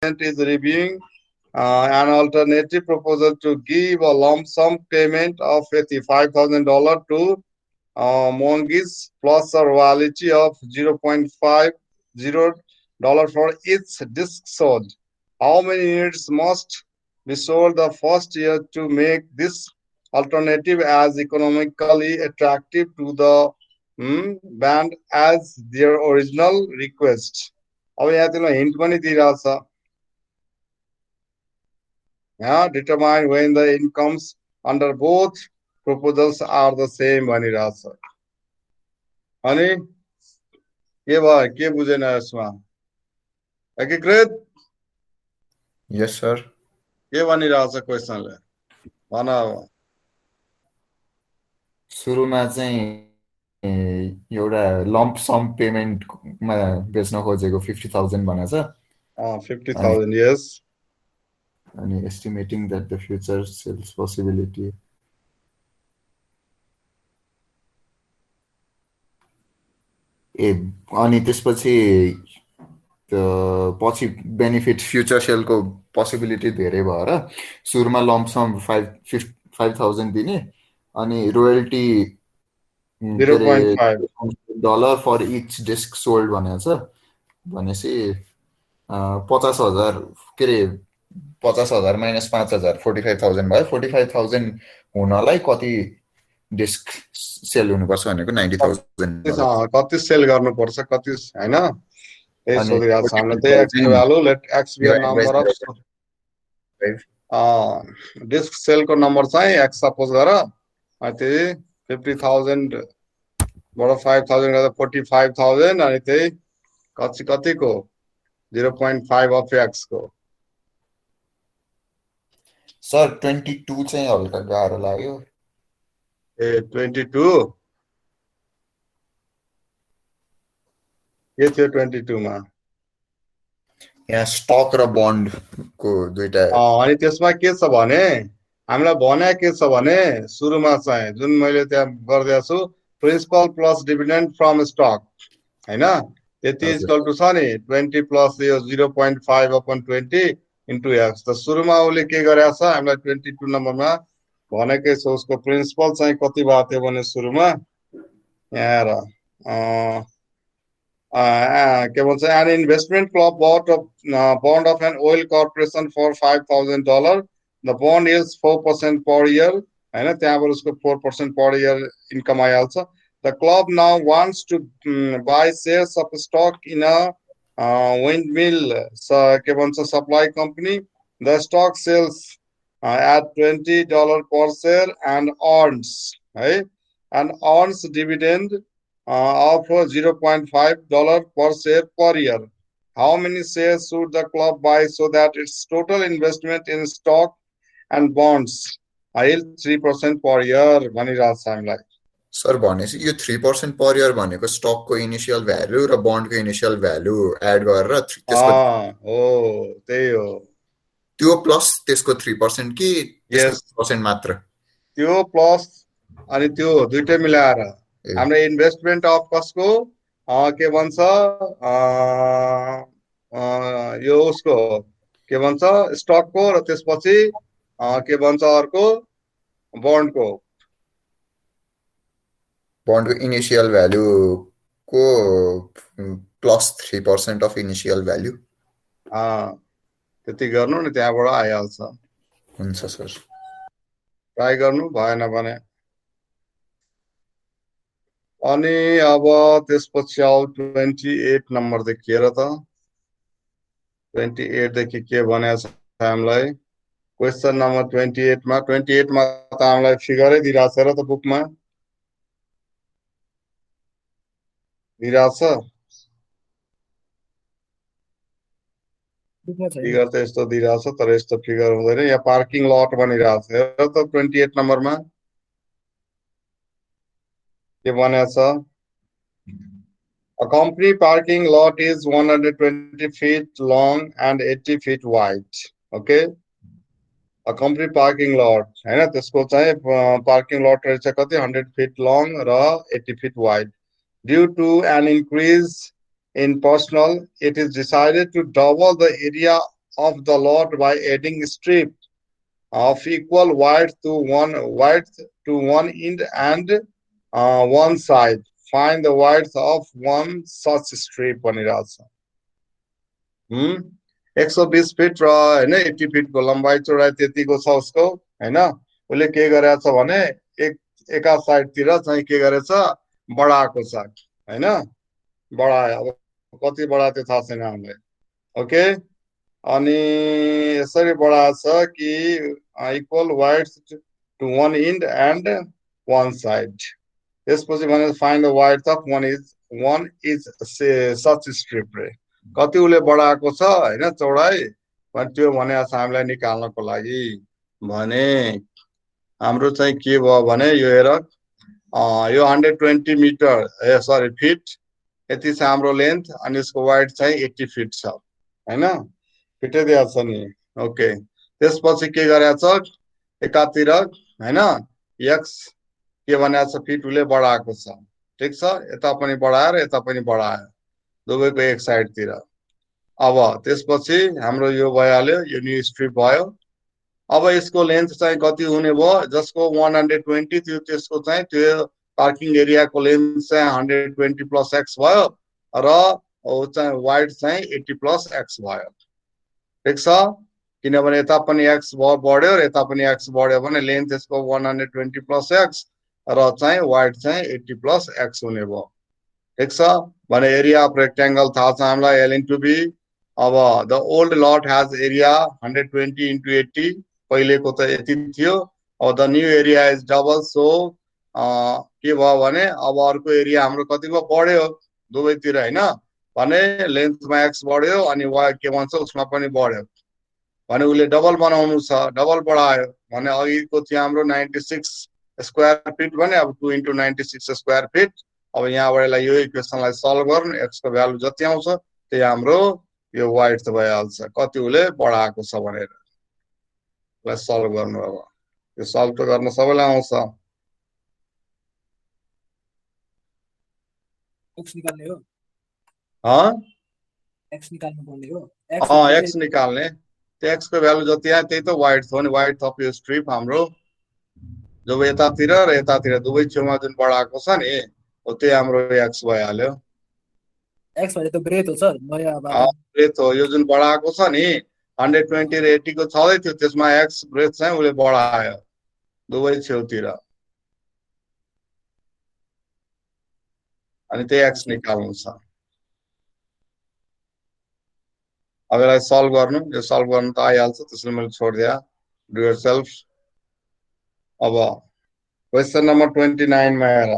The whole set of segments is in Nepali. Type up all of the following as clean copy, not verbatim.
is reviewing an alternative proposal to give a lump sum payment of $85,000 to Mongoose plus a royalty of $0.50 for each disc sold. How many units must be sold the first year to make this alternative as economically attractive to the band as their original request? अब यहाँ तिमीलाई हिन्ट पनि दिइरहेछ determine when the incomes under both proposals are the same भनिरहेछ अनि के भयो के बुझेन यसमा एकीकृत Yes, sir. के भनिरहेछ क्वेसनले भन अब सुरुमा चाहिँ एउटा लम्प सम पेमेन्टमा बेच्न खोजेको 50,000 भनेछ 50,000 yes अनि estimating that the future sales possibility अनि त्यसपछि पछि बेनिफिट फ्युचर सेलको पोसिबिलिटी धेरै भएर सुरुमा लम्प सम 5,000 दिने अनि royalty $0.5 for each disc sold भनेछ भनेपछि 50,000 के अरे 50,000 माइनस 5,000 45,000 भयो 45,000 हुनलाई कति डिस्क सेल हुनुपर्छ भनेको 90,000 कति सेल गर्नुपर्छ कति हैन त्यही सोधिरहेको छ हामीले त्यही X value let x be number of disc सेलको नम्बर चाहिँ एक्स सपोज गर अनि त्यही 50,000 बाट 5,000 गर्दा 45,000 अनि त्यही कतिको 0.5 अफ एक्स को सर 22 चाहिँ हल्का गाह्रो लाग्यो ए 22 के थियो 22 मा यहाँ स्टक र बन्ड को दुईटा अनि त्यसमा के छ भने हामीलाई भने के छ भने सुरुमा चाहिँ जुन मैले त्यहाँ गर्दै छु principal plus dividend from stock हैन त्यति इक्वल टु छ नि 20 प्लस यो 0.5 अपन 20 इन्टु एक्स त सुरुमा उसले के गरेछ हामीलाई 22 नम्बरमा भनेकै छ उसको प्रिन्सिपल चाहिँ कति भएको थियो भने सुरुमा यहाँ र के भन्छ an investment club but bond of an oil corporation for $5,000 the bond is 4% per year हैन त्यहाँबाट उसको 4% पर इयर इन्कम आइहाल्छ the club now wants to buy shares of stock in a windmill के भन्छ supply company the stock sells at $20 per share and earns dividend of $0.5 per share per year. How many shares should the club buy so that its total investment in stock and bonds yield 3% per year? भनिरहेछ हामीलाई सर भनेपछि यो 3% पर इयर भनेको स्टकको इनिशियल भ्यालु र बन्डको इनिशियल भ्यालु एड गरेर त्यसको हो त्यही हो त्यो प्लस त्यसको 3% कि त्यसको 3% मात्र त्यो प्लस अनि त्यो दुईटै मिलाएर हाम्रो इन्भेस्टमेन्ट अफ कसको के भन्छ यो उसको के भन्छ स्टकको र त्यसपछि के भन्छ अर्को बन्डको इनिशियल भ्यालु को प्लस 3% अफ इनिशियल भ्यालु त्यति गर्नु नि त्यहाँबाट आइहाल्छ हुन्छ सर ट्राई गर्नु भएन भने अनि अब त्यसपछि आउ 28 नम्बर देखि हेर त 28 देखि के भनेछ हामीलाई क्वेशन नम्बर 28 मा त हामीलाई फिगरै दिइराछ र त बुकमा दिइराछ फिगर त यस्तो दिइराछ तर यस्तो फिगर हुँदैन यहाँ पार्किङ लट भनिराछ हेर त 28 नम्बरमा के भनेछ A company parking lot is 120 feet long and 80 feet wide. Okay. A company parking lot हैन त्यसको चाहिँ parking lot रहेछ कति 100 feet long र 80 feet wide. Due to an increase in personnel, it is decided to double the area of the lot by adding strip of equal width to one end and one side. Find the width of one such strip भनिरहेको छ 120 फिट र होइन 80 फिटको लम्बाइ चौडाइ त्यतिको छ उसको होइन उसले के गरेछ भने एक एका साइडतिर चाहिँ के गरेछ बढाएको छ होइन बढायो अब कति बढायो त्यो थाहा छैन हामीलाई ओके अनि यसरी बढाएको छ कि equal width to one end and one side त्यसपछि भने find the width of one is such strip रे कति उसले बढाएको छ होइन चौडाइ त्यो भनेको छ हामीलाई निकाल्नको लागि भने हाम्रो चाहिँ के भयो भने यो हेर यो 120 मिटर सरी फिट यति छ हाम्रो लेन्थ अनि यसको वाइड चाहिँ 80 फिट छ होइन फिटै दिएको छ नि ओके त्यसपछि के गरेको छ एकातिर होइन एक्स के भनेको छ फिट उसले बढाएको छ ठिक छ यता पनि बढाएर यता पनि बढायो दुवैको एक साइडतिर अब त्यसपछि हाम्रो यो भइहाल्यो यो न्यू स्ट्रिप भयो अब यसको लेन्थ चाहिँ कति हुने भयो जसको 120 थियो त्यसको चाहिँ त्यो पार्किङ एरियाको लेन्थ चाहिँ 120 प्लस एक्स भयो र चाहिँ वाइड चाहिँ 80 प्लस एक्स भयो ठिक छ किनभने यता पनि एक्स बढ्यो र यता पनि एक्स बढ्यो भने लेन्थ यसको 120 प्लस एक्स र चाहिँ वाइड चाहिँ 80 प्लस एक्स हुने भयो ठिक छ भने एरिया अफ रेक्टेंगल थाहा छ हामीलाई एल इन्टु बी अब the old lot has area 120 into 80 पहिलेको त यति थियो अब the new area is double so के भयो भने अब अर्को एरिया हाम्रो कति भयो बढ्यो दुवैतिर हैन भने लेन्थमा एक्स बढ्यो अनि वाइ के भन्छ उसमा पनि बढ्यो भने उसले डबल बनाउनु छ डबल बढायो भने अघिको थियो हाम्रो 96 स्क्वायर फिट भने अब 2 इन्टु 96 स्क्वायर फिट अब यहाँबाट यसलाई यो इक्वेसनलाई सल्भ गर्नु एक्स को भ्यालु जति आउँछ त्यही हाम्रो यो वाइड भइहाल्छ कति उसले बढाएको छ भनेर यसलाई सल्भ गर्नु अब यो सल्भ त गर्न सबैलाई आउँछ एक्स निकाल्ने हो एक्स निकाल्नु पर्ने हो एक्स निकाल्ने त्यो एक्स को भ्यालु जति आयो त्यही त वाइड हो नि वाइड थप यो स्ट्रिप हाम्रो जब यतातिर र यतातिर दुवै छेउमा जुन बढाएको छ नि हो त्यही हाम्रो एक्स भइहाल्यो एक्स भने त ब्रेथ हो सर नयाँ ब्रेथ हो यो जुन बढाएको छ नि 120 र 80 को छँदै थियो त्यसमा एक्स ब्रेथ चाहिँ उसले बढायो दुवै छेउतिर अनि त्यही एक्स निकाल्नु छ अब यसलाई सल्भ गर्नु यो सल्भ गर्नु त आइहाल्छ त्यसले मैले छोडिदिए डु योरसेल्फ अब क्वेसन नम्बर 29 मा हेर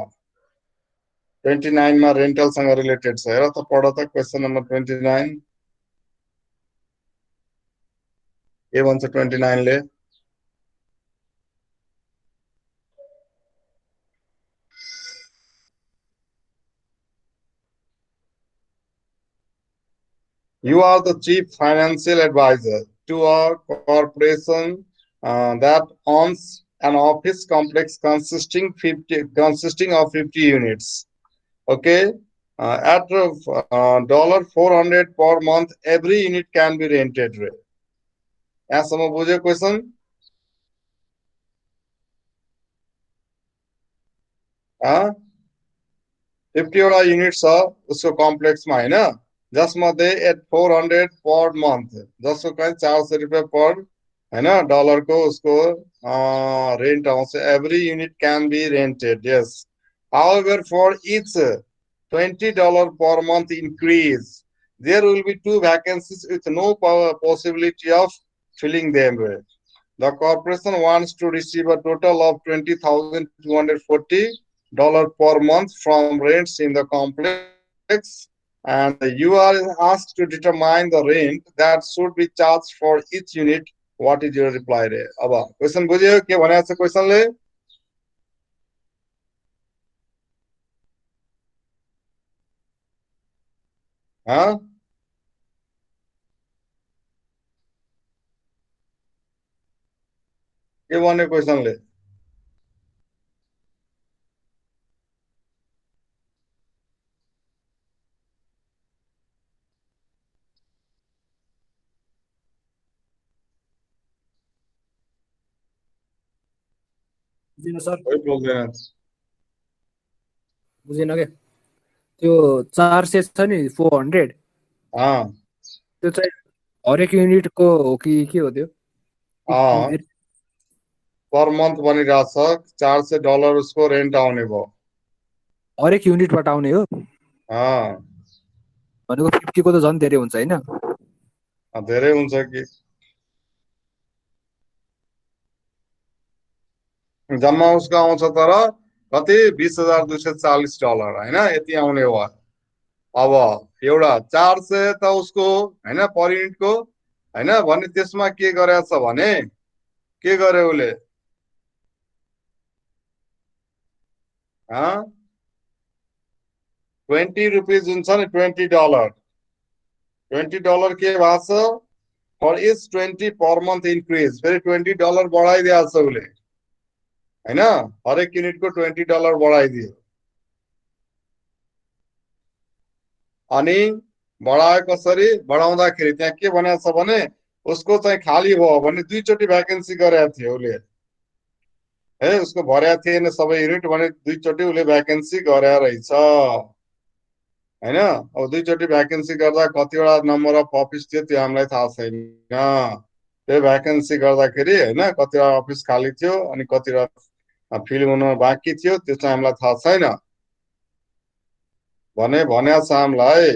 29 मा रेन्टल सँग रिलेटेड छ हेर त पढ त क्वेसन नम्बर 29 के भन्छ 29 ले You are the chief financial advisor to a corporation that owns an office complex consisting of 50 units. Okay, at $400 per month, every unit can be rented. यहाँसम्म बुझ्यो क्वेसन हाँ 50 वटा युनिट छ उसको कम्प्लेक्समा हैन जसमध्ये एट 400 पर मंथ जसको कहीं 400 रुपये पर है ना डॉलर को उसको रेंट आउँछ every unit can be rented yes however for each $20 per month increase there will be 2 vacancies with no possibility of filling them. The corporation wants to receive a total of $20,240 per month from rents in the complex and you are asked to determine the rent that should be charged for each unit. What is your reply? अब क्वेशन बुझ्यो के भनेको छ क्वेशनले हाँ के भन्यो क्वेशनले बुझिन सर, कोही बोल्दैन। बुझिन के त्यो 400 छ नि 400 अँ त्यो चाहिँ हरेक युनिटको हो कि के हो त्यो? अँ पर मन्थ बनिरहेछ $400 उसको रेन्ट आउने भयो। हरेक युनिटबाट आउने हो अँ भनेको 50 को त झन् धेरै हुन्छ होइन? धेरै हुन्छ कि। जम्मा उसको आउँछ तर कति $20,240 होइन, यति आउने हो। अब एउटा 400 त उसको होइन पर युनिटको होइन भने त्यसमा के गरेछ भने के गर्यो उसले 20 रुपिज हुन्छ नि $20 के भएको छ for is 20 per month increase, फेरि $20 बढाइदिएको छ उसले होइन, हरेक युनिटको $20 बढाइदियो। अनि बढाए कसरी बढाउँदाखेरि त्यहाँ के भनेको छ भने उसको चाहिँ खाली भयो भने 2 चोटि भ्याकेन्सी गरेको थियो उसले है, उसको भर्या थिएन सबै युनिट भने 2 चोटि उसले भ्याकेन्सी गरे रहेछ होइन। अब 2 चोटि भ्याकेन्सी गर्दा कतिवटा नम्बर अफ अफिस थियो त्यो हामीलाई थाहा छैन। त्यो भ्याकेन्सी गर्दाखेरि होइन कतिवटा अफिस खाली थियो अनि कतिवटा फिल हुन बाँकी थियो, त्यो चाहिँ हामीलाई थाहा छैन भनेको छ हामीलाई।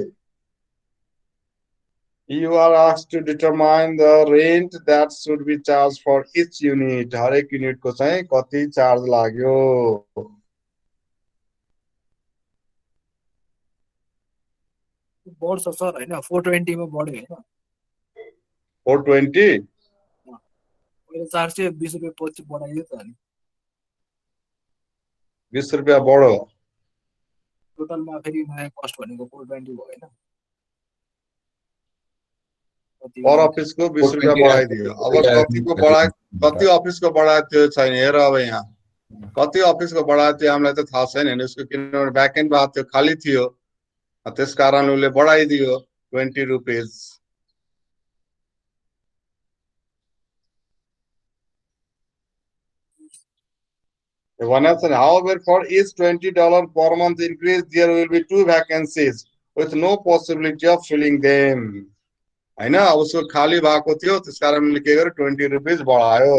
You are asked to determine the rent that should be charged for each unit. हरेक युनिटको चाहिँ कति चार्ज लाग्यो। बढ्छ सर होइन 420 मा बढ्यो होइन? 420 अहिले 420 रुपियाँ पछि बढाइयो त अनि 20 रुपियाँ बढ्यो। टोटलमा फेरि नयाँ कस्ट भनेको 420 भयो होइन? पर अफिसको 20 रुपियाँ बढाइदियो। अब कति अफिसको बढाएको थियो छैन हेर। अब यहाँ कति अफिसको बढाएको थियो हामीलाई त थाहा छैन नि उसको, किनभने ब्याकएन्ड भएको थियो खाली थियो, त्यस कारण उसले बढाइदियो 20 rupees. However, for each $20 per month increase, there will be 2 vacancies with no possibility of filling them. होइन उसको खाली भएको थियो त्यस कारणले के गर्यो 20 रुपिज बढायो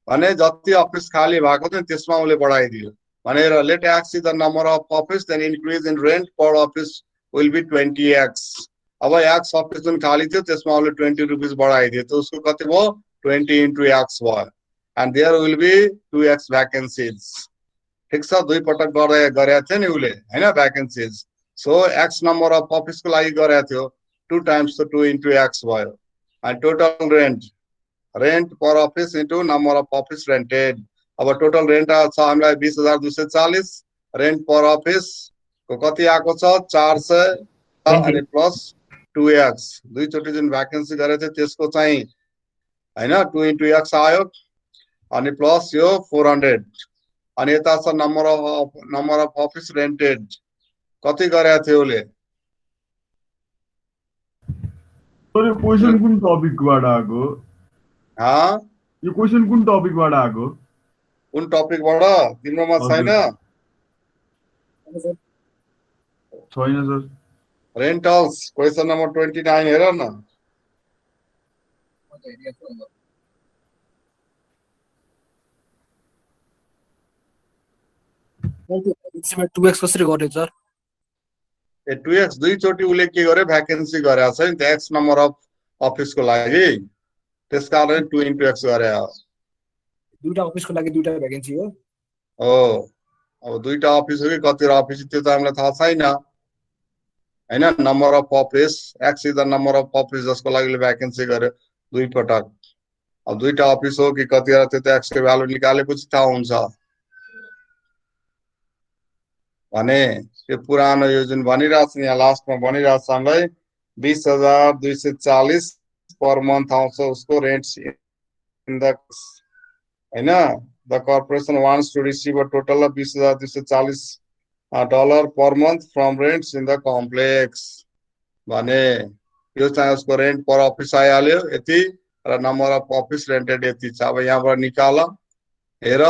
भने जति अफिस खाली भएको थियो त्यसमा उसले बढाइदियो भनेर। Let X the number of office then increase in rent per office will be 20x। अब एक्स अफिस जुन खाली थियो त्यसमा उसले 20 रुपिज बढाइदियो त उसको कति भयो 20 into x भयो and there will be 2x vacancies. ठिक छ, 2 पटक गरेको थियो नि उसले होइन vacancies. So X number of अफिसको लागि गरेको थियो 2 times 2 into x भयो and total rent per office into number of office rented। अब टोटल रेन्ट छ हामीलाई 20,240, रेन्ट पर अफिस को कति आएको छ 400 अनि प्लस 2x 2 चोटि जुन भ्याकेन्सी गरेको थियो त्यसको चाहिँ होइन 2 into x आयो अनि प्लस यो 400 अनि यता छ नम्बर अफ अफिस रेन्टेड कति गरेको थियो उसले। यो क्वेशन कुन टपिकबाट आएको? यो क्वेशन कुन टपिकबाट आएको? कुन टपिकबाट तिम्रोमा छैन? छैन सर। रेन्टल्स क्वेशन नम्बर 29 हेर न। त्यसमा 2x कसरी गर्यो सर? 2x 2 चोटि उसले के गर्यो भ्याकेन्सी गरेको छ नि त एक्स नम्बर अफ अफिसको लागि, त्यसकारण 2 into x गरे। दुईटा अफिसको लागि दुईटा भ्याकेन्सी हो। अब दुईटा अफिस हो कि कतिवटा अफिस त्यो त हामीलाई थाहा छैन होइन। Number of office x is the number of office जसको लागि भ्याकेन्सी गर्यो 2 पटक। अब दुईटा अफिस हो कि कतिवटा त्यो त एक्सको भ्यालु निकालेपछि थाहा हुन्छ भने त्यो पुरानो यो जुन भनिरहेछ यहाँ लास्टमा भनिरहेछ हामीलाई 20,240 पर मन्थ आउँछ उसको रेन्ट इन द होइन। The corporation wants to receive a total of $20,240 per month from rents in the complex भने यो चाहिँ उसको रेन्ट पर अफिस आइहाल्यो यति र नम्बर अफ अफिस रेन्टेड यति छ। अब यहाँबाट निकाल हेर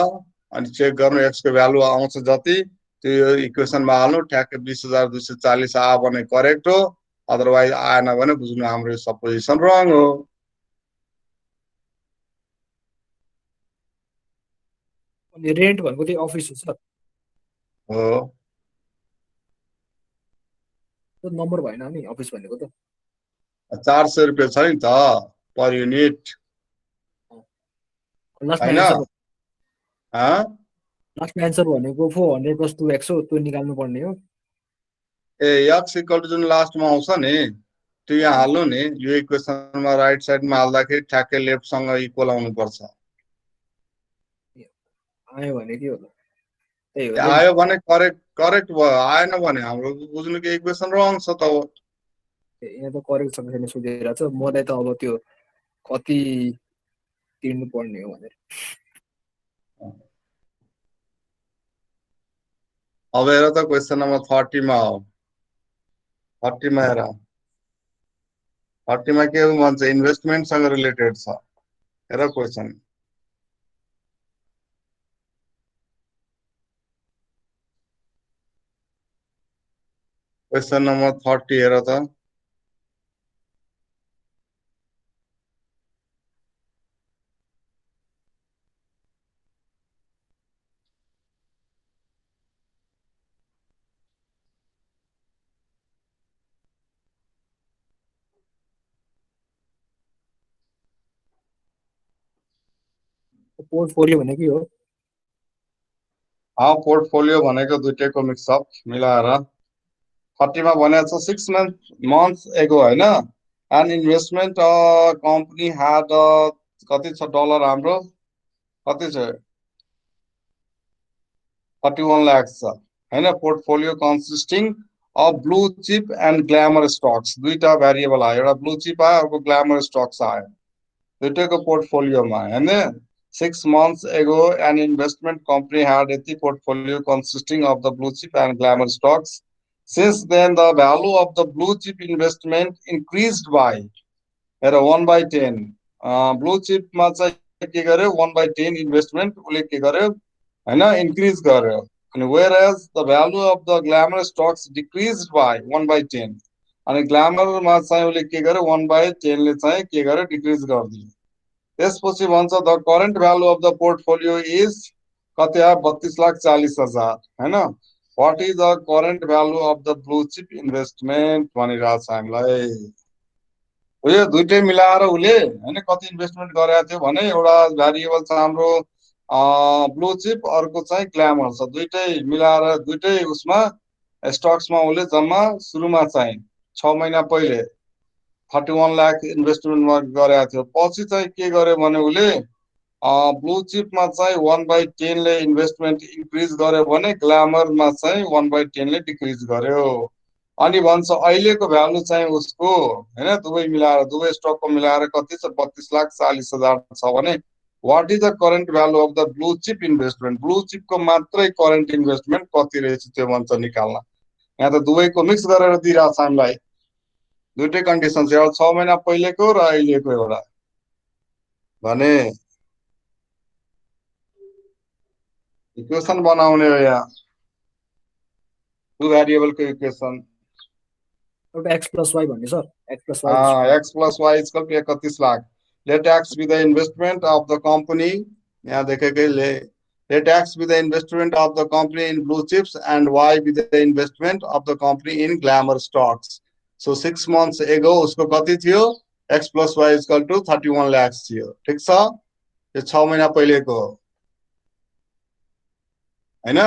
अनि चेक गर्नु x को भ्यालु आउँछ जति त्यो इक्वेसनमा हाल्नु ठ्याक्कै 20,240 आयो भने करेक्ट हो अदरवाइज आएन भने बुझ्नु हाम्रो सपोजिसन रङ हो अनि रेन्ट भनेको चाहिँ अफिस हो सर हो त्यो नम्बर भएन नि अफिस भनेको त 400 रुपियाँ छ नि त पर युनिट लास्टमा हैन एन्सर ह भनेको 400 + 2x हो त्यो निकाल्नु पर्ने हो ए x इक्वल टु जुन लास्टमा आउँछ नि त्यो यहाँ हाल्नु नि यो इक्वेसनमा राइट साइडमा हाल्दाखेरि ठ्याक्कै लेफ्टसँग इक्वल आउनु पर्छ आयो भने के हो त त्यही हो आयो भने करेक्ट भयो आएन भने हाम्रो बुझ्नु कि इक्वेसन रङ छ त यहाँ त करेक्ट छ छैन सोधिरहेको छ मलाई त अब त्यो कति तिर्नु पर्ने हो भनेर अब हेर त क्वेसन नम्बर 30 मा हो 30 मा हेर 30 मा के भन्छ इन्भेस्टमेन्ट सँग रिलेटेड छ हेर क्वेसन क्वेसन नम्बर 30 हेर त पोर्टफोलियो भनेको के हो पोर्टफोलियो भनेको दुईटैको मिक्सअप मिलाएर 30 मा भनेको छ 6 months एगो हैन एन इन्भेस्टमेन्ट कम्पनी ह्याड कति छ डलर हाम्रो कति छ 31 लाख छ हैन portfolio consisting of blue chip and glamour stocks दुईटा भेरिएबल आयो एउटा ब्लू चिप आयो अर्को ग्ल्यामर स्टक्स आयो दुईटैको पोर्टफोलियोमा हैन 6 months ago, an investment company had a portfolio consisting of the blue chip and glamour stocks. Since then, the value of the blue chip investment increased by 1/10. Blue chip मा चाहिँ के गर्यो 1/10 इन्भेस्टमेन्ट उले के गर्यो हैन इन्क्रिज गर्यो अनि whereas the value of the glamour stocks decreased by 1/10 अनि ग्ल्यामर मा चाहिँ उले के गर्यो 1/10 ले चाहिँ के गर्यो डिक्रिज गर्दियो त्यसपछि भन्छ the current value of the portfolio is कति आयो 32,40,000 हैन what is the current value of the blue chip investment भनिरहेछ हामीलाई उयो दुईटै मिलाएर उले हैन कति इन्भेस्टमेन्ट गरेको थियो भने एउटा भेरिएबल छ हाम्रो ब्लू चिप अर्को चाहिँ ग्ल्यामर छ दुईटै मिलाएर दुईटै उसमा स्टक्समा उले जम्मा सुरुमा चाहिँ 6 महिना पहिले 31 लाख इन्भेस्टमेन्ट गरेको थियो पछि चाहिँ के गर्यो भने उले ब्लू चिपमा चाहिँ 1/10 ले इन्भेस्टमेन्ट इन्क्रिज गर्यो भने ग्ल्यामरमा चाहिँ 1/10 ले डिक्रिज गर्यो अनि भन्छ अहिलेको भ्यालु चाहिँ उसको हैन दुवै मिलाएर दुवै स्टकको मिलाएर कति छ 32,40,000 छ भने what is the current value of the blue chip investment blue चिपको मात्रै करेन्ट इन्भेस्टमेन्ट कति रहेछ त्यो भन्छ निकाल्न यहाँ त दुवैको मिक्स गरेर दिइराछ हामीलाई दुईटै कन्डिसन छ एउटा 6 महिना पहिलेको र अहिलेको एउटा भने इक्वेसन बनाउने हो यहाँ टु भेरिएबलको इक्वेसन एउटा x + y भन्ने sir x + y x + y equal to 31 lakh let x be the investment of the company यहाँ देखेकै let x be the investment of the company in blue chips and y be the investment of the company in glamour stocks so 6 months ago उसको कति थियो x + y = 31 lakhs थियो ठीक छ यो 6 महिना पहिलेको हैन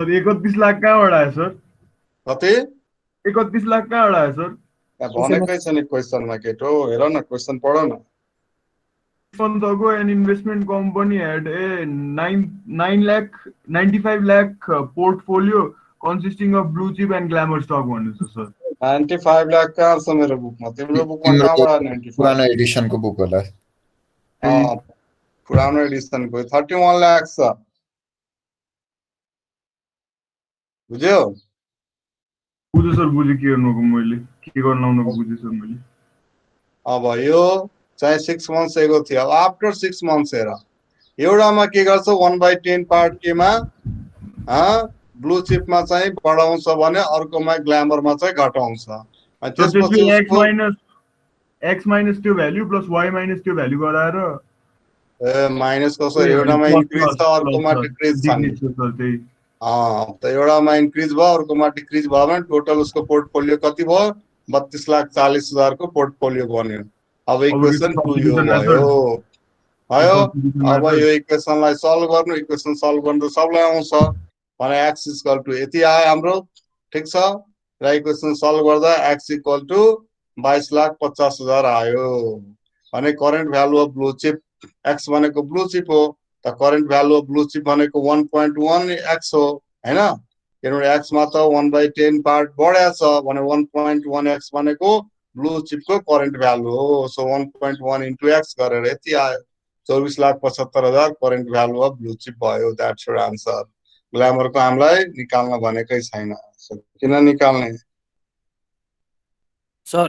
सर 31 लाख कहाँबाट आयो सर कति 31 लाख कहाँबाट आयो सर भनेकै छ नि क्वेशनमा केटो हेर न क्वेशन पढ न months ago an investment company had a 95 lakh portfolio consisting of blue chip and glamour stock भन्नु सर 95 लाख कहाँ छ मेरो बुकमा तिम्रो बुकमा कहाँबाट 95 पुरानो एडिसनको बुक होला पुरानो एडिसनको 31 लाख छ बुझ्यो बुझ्यो सर बुझ्यो के गर्नुको मैले के गर्न आउनुको बुझ्यो सर मैले अब यो चाहिँ 6 months एगो थियो आफ्टर 6 months हेर एउटामा के गर्छ 1/10 पार्ट केमा ब्लू चिपमा चाहिँ बढाउँछ भने अर्कोमा ग्ल्यामरमा चाहिँ घटाउँछ अनि सर त्यसपछि त्यसले उसको एक्स माइनस त्यो भ्याल्यु प्लस वाइ माइनस त्यो भ्याल्यु गराएर माइनस कसरी एउटामा प्लस इन्क्रिज प्लस छ अर्कोमा प्लस डिक्रिज छ नि डिक्रिज छ सर त्यही त एउटामा इन्क्रिज भयो अर्कोमा डिक्रिज भयो भने टोटल उसको पोर्टफोलियो कति भयो 32,40,000 को पोर्टफोलियो बन्यो अब अब इक्वेसन 2 यो सब्स्टिट्युसन भयो मेथड भयो सब्स्टिट्युसन अब मेथड यो इक्वेसनलाई सल्भ गर्नु इक्वेसन सल्भ गर्नु त सबलाई आउँछ भने x इक्वल टु यति आयो हाम्रो ठिक छ र इक्वेसन सल्भ गर्दा x इक्वल टु 22,50,000 आयो भने current value of blue cheap x भनेको ब्लू चिप हो त current value of blue cheap भनेको 1.1 x हो हैन किनभने x मा त 1/10 पार्ट बढ्या छ भने 1.1 x भनेको ब्लू चिपको करेन्ट भ्यालु हो सो 1.1 इन्टु x गरेर यति आयो 24,75,000 current value of blue cheap भयो द्याट्स योर आन्सर ग्ल्यामरको हामीलाई निकाल्न भनेकै छैन किन निकाल्ने सर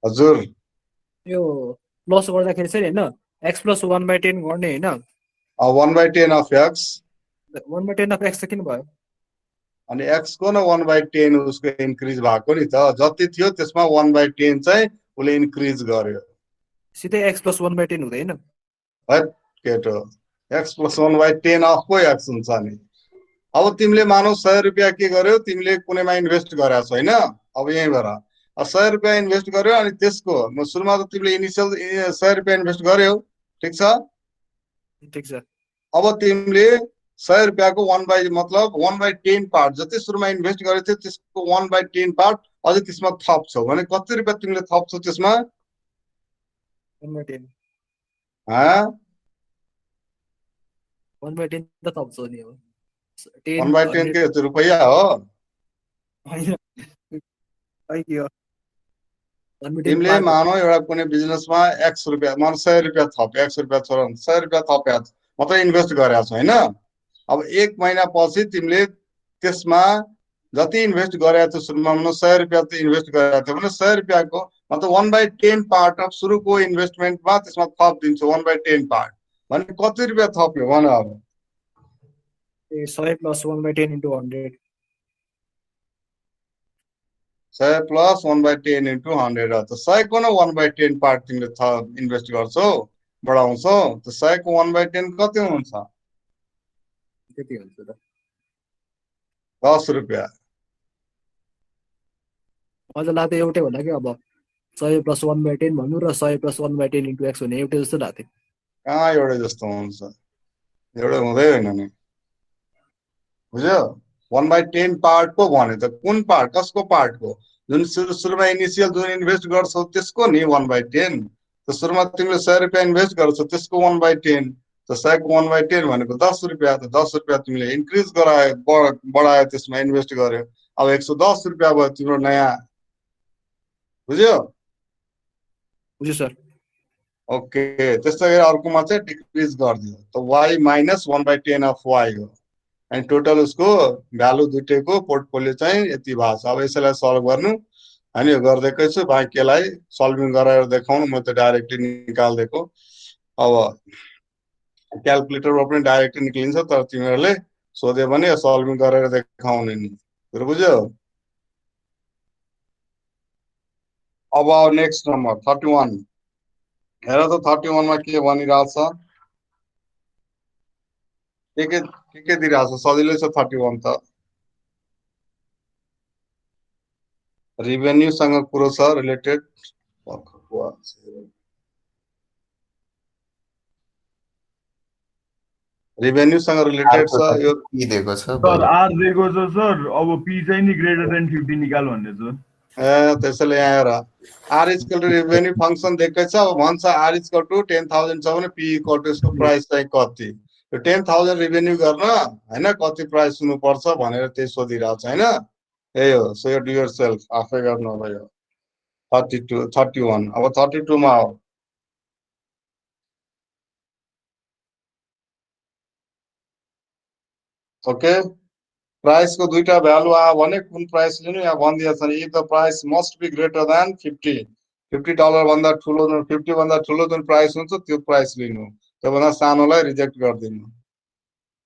हजुर यो प्लस गर्दाखेरि चाहिँ हैन x प्लस 1/10 गर्ने हैन 1/10 अफ x 1/10 अफ x चाहिँ किन भयो अनि x को न 1/10 उसको इन्क्रिज भएको नि त जति थियो त्यसमा 1/10 चाहिँ उसले इन्क्रिज गर्यो सिधै x प्लस 1/10 हुँदैन है केटो x प्लस 1/10 अफ को x हुन्छ नि अब तिमीले मानौ 100 रुपैयाँ के गर्यो तिमीले कुनैमा इन्भेस्ट गरेको छ हैन अब यहीँबाट 100 रुपैयाँ इन्भेस्ट गर्यो अनि त्यसको सुरुमा त तिमीले इनिशियल 100 रुपैयाँ इन्भेस्ट गर्यौ ठिक छ अब तिमीले 100 रुपैयाँको 1/10 पार्ट जति सुरुमा इन्भेस्ट गरेको थियो त्यसको 1/10 पार्ट अझै त्यसमा थप्छौ भने कति रुपैयाँ तिमीले थप्छौ त्यसमा 1/10 1/10 त थप्छौ नि अब 1/10 के रुपैयाँ हो तिमीले मानौ एउटा कुनै बिजनेसमा x रुपैयाँ मान 100 रुपैयाँ थप x रुपैयाँ छोड 100 रुपैयाँ थप्या मात्रै इन्भेस्ट गरेको छ हैन अब 1 महिना पछि तिमीले त्यसमा जति इन्भेस्ट गरेको थियो सुरुमा 100 रुपैयाँ त इन्भेस्ट गरेको थियो भने 100 रुपैयाँको मतलब 1/10 पार्ट अफ सुरुको इन्भेस्टमेन्टमा त्यसमा थप दिन्छौ 1/10 पार्ट भने कति रुपैयाँ थप्यो भन अब 100 प्लस 1/10 into 100 100 प्लस 1/10 into 100 त 100 को न 1/10 पार्ट तिमीले इन्भेस्ट गर्छौ बढाउँछौ त 100 को 1/10 कति हुन्छ कति हुन्छ त 10 रुपैयाँ मलाई त एउटै होला कि अब 100 प्लस 1/10 भन्नु र 100 प्लस 1/10 into x हुने एउटै जस्तो लाग्थ्यो कहाँ एउटै जस्तो हुन्छ एउटै हुँदै होइन नि बुझ्यो 1/10 पार्ट को भने त कुन पार्ट कसको पार्ट को जुन सुरुमा इनिशियल जुन इन्भेस्ट गर्छौ त्यसको नि 1/10 त सुरुमा तिमीले 100 रुपैयाँ इन्भेस्ट गर्छौ त्यसको 1/10 त 100 को 1/10 भनेको 10 रुपैयाँ त 10 रुपैयाँ तिमीले इन्क्रिज गरायो बढायो त्यसमा इन्भेस्ट गर्यो अब 110 रुपैयाँ भयो तिम्रो नयाँ बुझ्यो बुझ्यो सर ओके त्यस्तै गरी अर्कोमा चाहिँ डिक्रिज गरिदियो त y माइनस 1/10 अफ y हो अनि टोटल उसको भ्यालु दुईटैको पोर्टफोलियो चाहिँ यति भएको छ अब यसैलाई सल्भ गर्नु अनि यो गरिदिएकै छु बाँकीलाई सल्भिङ गराएर देखाउनु म त डाइरेक्टली निकालिदिएको अब क्यालकुलेटरमा पनि डाइरेक्टली निक्लिन्छ तर तिमीहरूले सोध्यो भने सल्भिङ गरेर देखाउने नि बुझ्यो अब नेक्स्ट नम्बर 31 हेर त 31 मा के भनिरहेछ के दिइरहेछ सजिलै छ 31 त रेभेन्यूसँग कुरो छ रिलेटेड रेभेन्यूसँग रिलेटेड छ यो दिएको छ सर आर दिएको छ सर अब पी चाहिँ नि ग्रेटर देन 50 निकाल भन्ने छ त्यसैले यहाँ हेर R equal to revenue function दिएकै छ अब भन्छ आर इक्वल टु 10,000 छ भने पी इक्वल टु यसको प्राइस चाहिँ कति यो 10,000 रेभेन्यू गर्न हैन कति प्राइस हुनुपर्छ भनेर त्यही सोधिरहेछ हैन यही हो सो डु योरसेल्फ आफै गर्नु अब यो 32 31 अब 32 मा हो ओके प्राइस को दुईटा भ्यालु आयो भने कुन प्राइस लिनु यहाँ भनिदिएको छ if the price must be greater than $50 भन्दा ठुलो 50 भन्दा ठुलो जुन प्राइस हुन्छ त्यो प्राइस लिनु त्योभन्दा सानोलाई रिजेक्ट गरिदिनु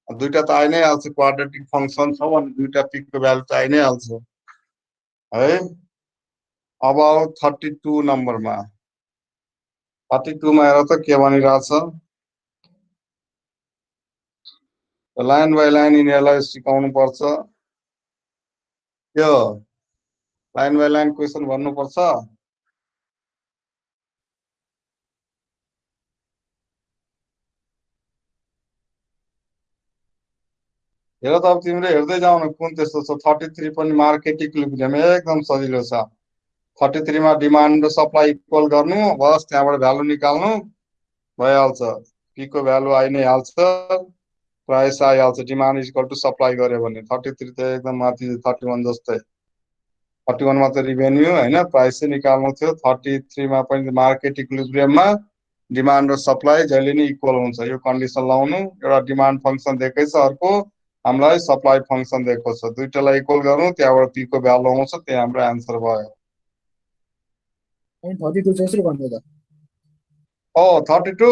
दुईटा त आइ नै हाल्छ क्वाड्रेटिक फंक्सन छ भने दुईटा पिकको भ्यालु त आइ नै हाल्छ है अब 32 नम्बरमा 32 मा हेर त के भनिरहेछ लाइन बाइ लाइन यिनीहरूलाई सिकाउनु पर्छ यो लाइन बाइ लाइन क्वेसन भन्नुपर्छ हेर त अब तिमीले हेर्दै जाऊ न कुन त्यस्तो छ 33 पनि मार्केट इक्विलिब्रियम एकदम सजिलो छ 33 मा डिमान्ड र सप्लाई इक्वल गर्नु बस त्यहाँबाट भ्यालु निकाल्नु भइहाल्छ पी को भ्यालु आइ नै हाल्छ प्राइस आइहाल्छ डिमान्ड इक्वल टु सप्लाई गर्यो भने 33 त एकदम माथि 31 जस्तै 31 मा त रिभेन्यू हैन प्राइस चाहिँ निकाल्नु थियो 33 मा पनि मार्केट इक्विलिब्रियममा डिमान्ड र सप्लाई जहिले नै इक्वल हुन्छ यो कन्डिसन लाउनु एउटा डिमान्ड फंक्सन दिएकै छ अर्को हामीलाई सप्लाई फंक्सन दिएको छ दुईटालाई इक्वल गर्नु त्यहाँबाट पी को भ्यालु आउँछ त्यही हाम्रो आन्सर भयो अनि 32 चाहिँ यसरी भन्नु त 32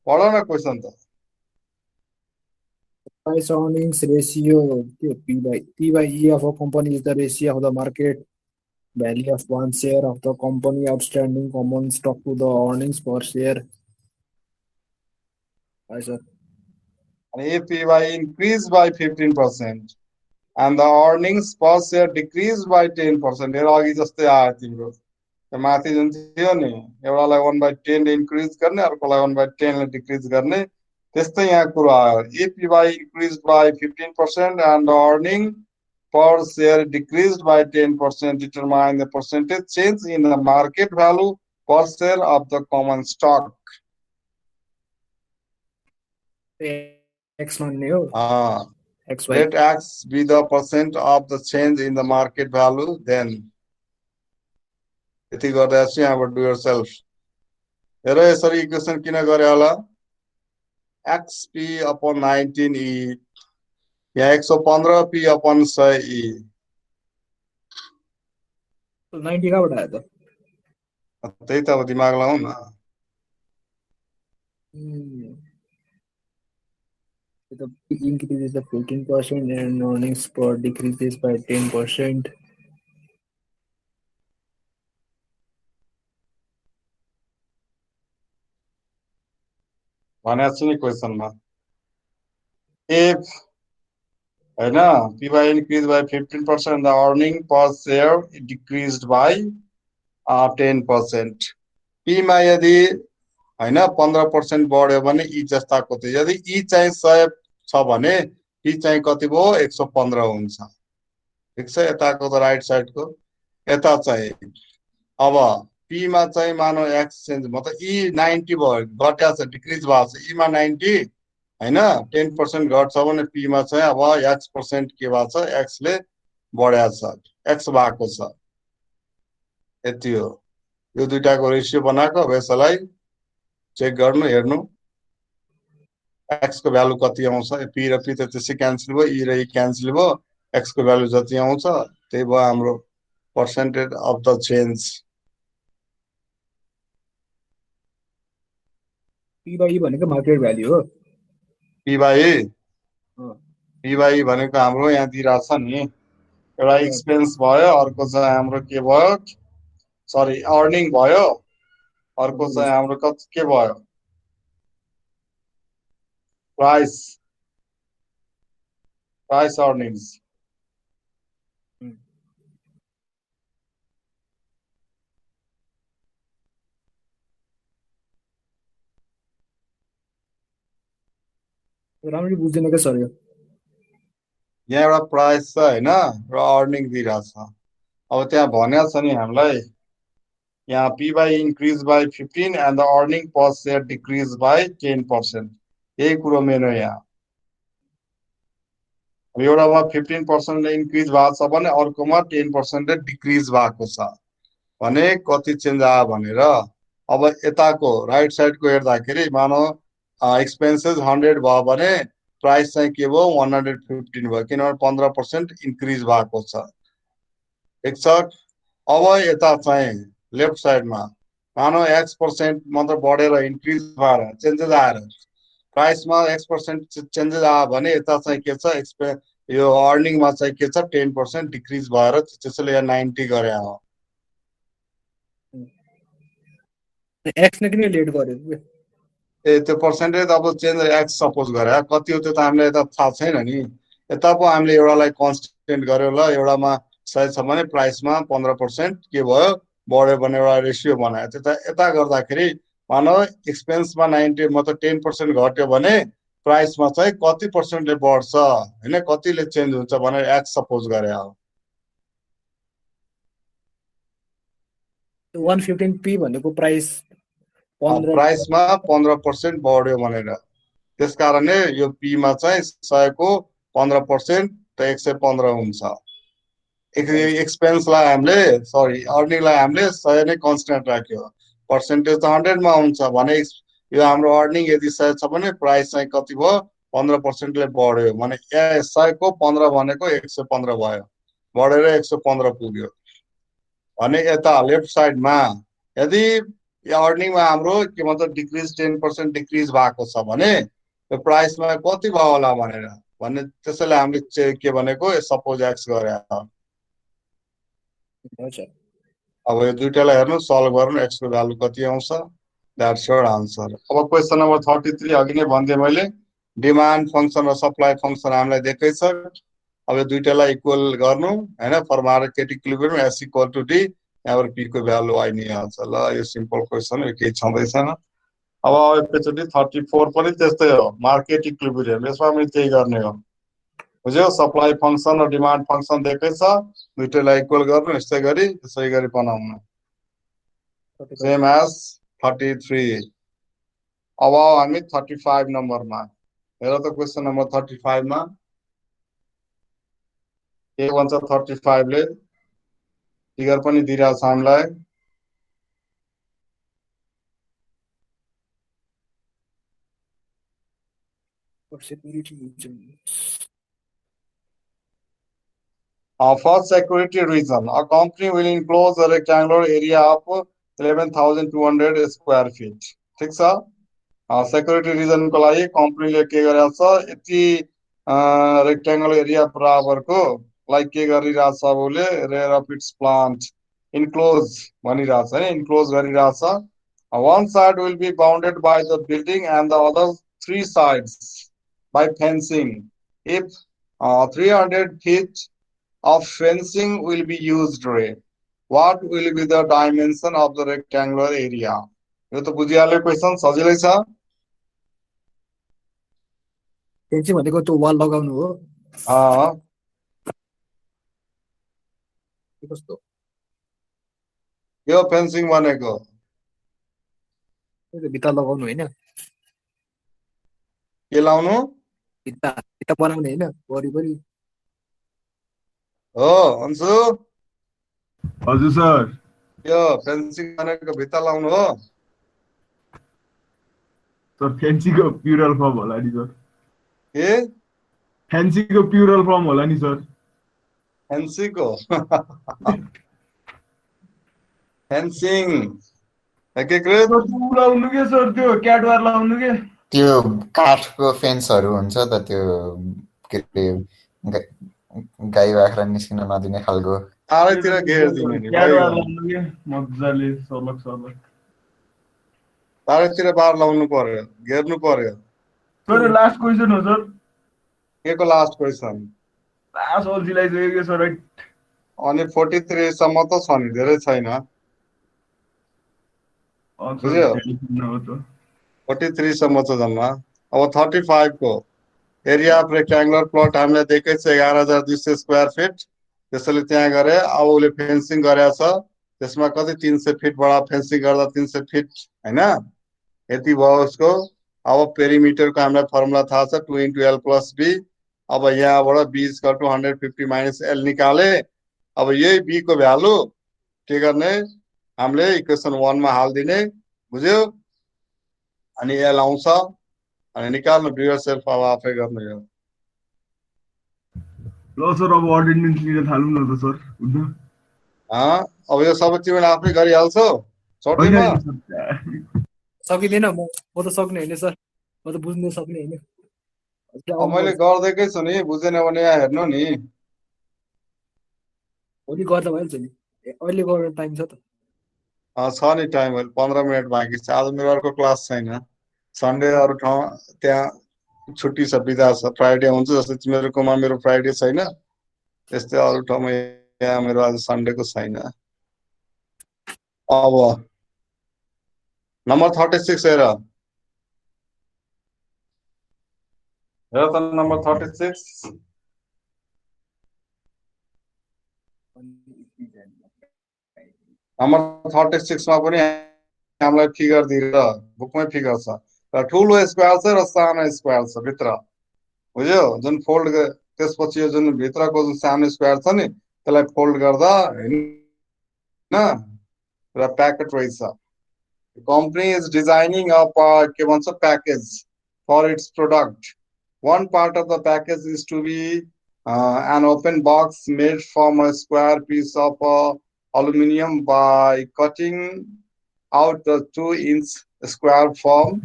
पढ न क्वेसन त price earnings ratio P by E of a company is the ratio of the market value of one share of the company outstanding common stock to the earnings per share. Hi, sir. And if PY increased by 15% and the earnings per share decreased by 10%, हेर अघि जस्तै आयो तिम्रो त्यो माथि जुन थियो नि एउटालाई 1/10 इन्क्रिज गर्ने अर्कोलाई 1/10 ले डिक्रिज गर्ने त्यस्तै यहाँ कुरा आयो if PY increased by 15% and the earning per share decreased by 10%, determine the percentage change in the market value per share of the common stock. X भन्ने हो X Let X be the percent of the change in the market value, then यति गर्दा चाहिँ यहाँबाट do yourself हेर यसरी इक्वेसन किन गरे होला XP upon 19E यहाँ 115 P upon 100E 90 कहाँबाट आयो त त्यही त अब दिमाग लगाऊ न the increases by 15% and earnings per decreases by 10%. भनेको छु नि क्वेसनमा if हैन PY increased by 15% the earning per share decreased by 10%. P मा यदि हैन 15% बढ्यो भने ई जस्ताको थियो यदि ई चाहिँ 100 छ भने पी चाहिँ कति भयो 115 हुन्छ ठीक छ यताको त राइट साइडको यता चाहिँ अब पी मा चाहिँ मानौ एक्सचेन्ज मतलब ई 90 भयो घट्या छ डिक्रिज भएको छ ई मा 90 हैन 10% घट्छ भने पी मा चाहिँ अब x% के भएको छ x ले बढ्या छ x भएको छ यति हो यो दुईटाको रेशियो बनाएको यसलाई चेक गर्नु हेर्नु x को भ्यालु कति आउँछ p र p त त्यसै क्यान्सल भयो e र e क्यान्सल भयो x को भ्यालु जति आउँछ त्यही भयो हाम्रो percentage of the change P by E भनेको मार्केट भ्यालु हो p by e भनेको हाम्रो यहाँ दिइराछ नि एउटा एक्सपेन्स भयो अर्को चाहिँ हाम्रो के भयो सरी अर्निङ भयो अर्को चाहिँ हाम्रो कति के भयो price earnings राम्ररी बुझ्दैन के सर यो यहाँ एउटा प्राइस छ हैन र अर्निङ दिइराछ अब त्यहाँ भनेको छ नि हामीलाई यहाँ p by increase by 15 and the earning per share decrease by 10% यही कुरो मेरो यहाँ एउटामा 15% इन्क्रिज भएको छ भने अर्कोमा 10% डिक्रिज भएको छ भने कति चेन्ज आयो भनेर अब यताको राइट साइडको हेर्दाखेरि मानौ एक्सपेन्सेस 100 भयो भने प्राइस चाहिँ के भयो 115 भयो किनभने 15% इन्क्रिज भएको छ ठीक छ अब यता चाहिँ लेफ्ट साइडमा मानौ x% मतलब बढेर इन्क्रिज भएर चेन्जेस आएर प्राइसमा X% चेन्जेस आयो भने यता चाहिँ के छ यो अर्निङमा चाहिँ के छ 10% डिक्रिज भएर त्यसैले यहाँ 90 गरे हो। एक्स ने किन लेट गर्यो के? त्यो पर्सेन्टेज अब चेन्ज एक्स सपोज गरे कति हो त्यो त हामीलाई यता थाहा छैन नि। यता पो हामीले एउटालाई कन्स्टेन्ट गर्यो ल, एउटामा सही छ भने प्राइसमा 15% के भयो बढ्यो भने एउटा रेसियो बनायो। त्यता यता गर्दाखेरि मानव एक्सपेन्समा 90 मतलब 10% घट्यो भने प्राइसमा चाहिँ कति पर्सेन्टले बढ्छ हैन, कतिले चेन्ज हुन्छ भनेर एक्स सपोज गरे हो। 115p भनेको प्राइस 15 प्राइसमा 15% बढ्यो भनेर, त्यसकारणले यो पी मा चाहिँ 100 को 15% त 115 हुन्छ। एक्सपेन्सलाई हामीले सरी अर्निङलाई हामीले 100 नै कन्स्टेन्ट राख्यो, पर्सेन्टेज त 100 मा हुन्छ भने यो हाम्रो अर्निङ यदि 100 छ भने प्राइस चाहिँ कति भयो 15% ले बढ्यो भने 100 को 15 भनेको 115 भयो, बढेर 115 पुग्यो भने यता लेफ्ट साइडमा यदि अर्निङमा हाम्रो के भन्छ डिक्रिज 10% डिक्रिज भएको छ भने यो प्राइसमा कति भयो होला भनेर भन्ने त्यसैले हामीले के भनेको सपोज एक्स गरे। अब यो दुईटालाई हेर्नु सल्भ गर्नु एक्स को भ्यालु कति आउँछ, द्याट्स योर आन्सर। अब क्वेसन नम्बर 33 अघि नै भन्दै मैले डिमान्ड फंक्सन र सप्लाई फंक्सन हामीलाई दिएकै छ। अब यो दुईटालाई इक्वल गर्नु हैन, for market equilibrium S equal to D, यहाँबाट पी को भ्यालु आइ नै हाल्छ। ल यो सिम्पल क्वेसन हो, केही छँदै छैन। अब एकैचोटि 34 पनि त्यस्तै हो, मार्केट इक्विलिब्रियम, यसमा पनि त्यही गर्ने हो बुझ्यो। सप्लाई फंक्सन र डिमान्ड फंक्सन दिएकै छ, दुईटालाई इक्वल गर्नु यसै गरी बनाउनु सेम एज 33। अब हामी 35 नम्बरमा हेर त क्वेसन नम्बर 35 मा के भन्छ 35 ले फिगर पनि दिइरहेछ हामीलाई। For security reason, a company will enclose a rectangular area of 11,200 square feet. ठीक छ, सेक्युरिटी रिजन को लागि कम्पनीले के गरेको छ यति रेक्टेंगुलर एरिया बराबरको लाइक के गरिरहेछ उसले rear of its plant enclose भनिरहेछ है, इन्क्लोज गरिरहेछ। one side will be bounded by the building and the other 3 sides by fencing. If 300 feet of fencing will be used, what will be the dimension of the rectangular area? यो त बुझिहाल्यो क्वेसन, सजिलै छ। फेन्सिङ भनेको त्यो वाल लगाउनु हो। कस्तो यो फेन्सिङ भनेको भित्ता लगाउनु हैन, के लाउनु भित्ता बनाउने हैन वरिपरि हो अन्सु। हजुर सर, यो फेन्सिङ भनेको भित्ता लाउनु हो। सर फेन्सीको प्युरल फर्म होला नि सर, के फेन्सीको प्युरल फर्म होला नि सर, फेन्सीको फेन्सिङ एकीकृत लाउनु के सर, त्यो क्याटवार लाउनु के, त्यो काठको फेन्सहरू हुन्छ त, त्यो के अरे गाई बाख्रा निस्किन नदिने खालको चारैतिर घेरिदिने नि, क्याटवार लाउनु के मजाले सलक चारैतिर बार लाउनु पर्यो, घेर्नु पर्यो। सर लास्ट क्वेसन हो सर, के को लास्ट क्वेसन? लास्ट अल्झिलाइसक्यो के सर, अनि 43 सम्म त छ नि, धेरै छैन बुझ्यो, 43 सम्म छ जम्मा। अब 35 को एरिया अफ रेक्टेंगुलर प्लट हामीलाई दिएकै छ 11,200 स्क्वायर फिट, त्यसैले त्यहाँ गरे। अब उसले फेन्सिङ गरेछ, त्यसमा कति 300 फिट बडा फेन्सिङ गर्दा 300 फिट हैन, यति भयो उसको। अब पेरिमिटर को हामीलाई फर्मुला थाहा छ 2 * l + b। अब यहाँबाट b = 150 - l निकाले। अब यही b को भ्यालु के गर्ने हामीले इक्वेसन 1 मा हाल्दिने बुझ्यो, अनि l आउँछ अनि निकाल्नु डु योरसेल्फ, अब आफै गर्नु यो। ल सर अब अटेन्डेन्स लिन थालौँ न त सर, हुन्छ? अब यो सबै तिमीले आफै गरिहाल्छौ छोड्दिन? सकिदैन, म त सक्ने हैन सर। म त बुझ्नु सक्ने होइन अब मैले गरिदिएकै छु नि, बुझेन भने यहाँ हेर्नु नि। भोलि गर्दा भइहाल्छ नि अहिले गरेर टाइम छ त छ नि टाइम, 15 मिनट बाँकी छ। आज मेरो अर्को क्लास छैन। सन्डे अरू ठाउँ त्यहाँ छुट्टी छ, बिदा छ। फ्राइडे हुन्छ, जस्तै तिमीहरूकोमा मेरो फ्राइडे छैन, त्यस्तै अरू ठाउँमा यहाँ मेरो आज सन्डेको छैन। अब नम्बर 36 हेर, हेर त नम्बर 36। नम्बर 36 मा पनि हामीलाई फिगर दिएर बुकमै फिगर छ र ठुलो स्क्वायर छ र सानो स्क्वायर छ भित्र, बुझ्यो? जुन फोल्ड त्यसपछि यो जुन भित्रको जुन सानो स्क्वायर छ नि, त्यसलाई फोल्ड गर्दा होइन र प्याकेट रहेछ। Company is designing a के भन्छ package for its product. One part of the package is to be an open box made from a square piece of aluminum by cutting out the 2-inch square form.